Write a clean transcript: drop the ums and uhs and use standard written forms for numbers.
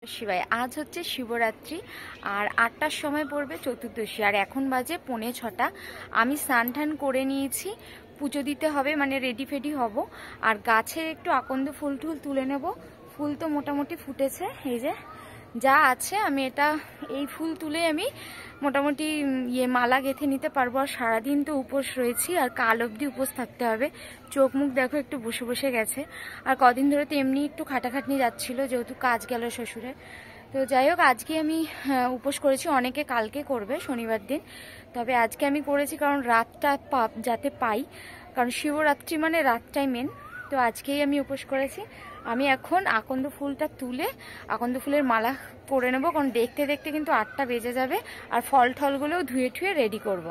শিবায় আজ হচ্ছে শিবরাত্রি আর ৮টার সময় পড়বে চতুর্দশী আর এখন বাজে 5:45। আমি স্নান টান করে নিয়েছি, পুজো দিতে হবে, মানে রেডি ফেডি হব। আর গাছের একটু আকন্দ ফুল টুল তুলে নেব। ফুল তো মোটামুটি ফুটেছে, এই যে যা আছে আমি এই ফুল তুলে আমি মোটামুটি মালা গেঁথে নিতে পারবো। আর সারাদিন তো উপোস রয়েছি, আর কাল অবধি উপোস থাকতে হবে। চোখ মুখ দেখো একটু বসে বসে গেছে। আর কদিন ধরে তো এমনি একটু খাটাখাটনি যাচ্ছিল, যেহেতু কাজ গেল শ্বশুরের। তো যাই হোক, আজকে আমি উপোস করেছি। অনেকে কালকে করবে শনিবার দিন, তবে আজকে আমি করেছি কারণ রাতটা যাতে পাই, কারণ শিবরাত্রি মানে রাতটাই মেন। তো আজকেই আমি উপোস করেছি। আমি এখন আকন্দ ফুলটা তুলে আকন্দ ফুলের মালা করে নেবো, কারণ দেখতে দেখতে কিন্তু 8টা বেজে যাবে। আর ফল ঠলগুলোও ধুয়ে ঠুয়ে রেডি করব।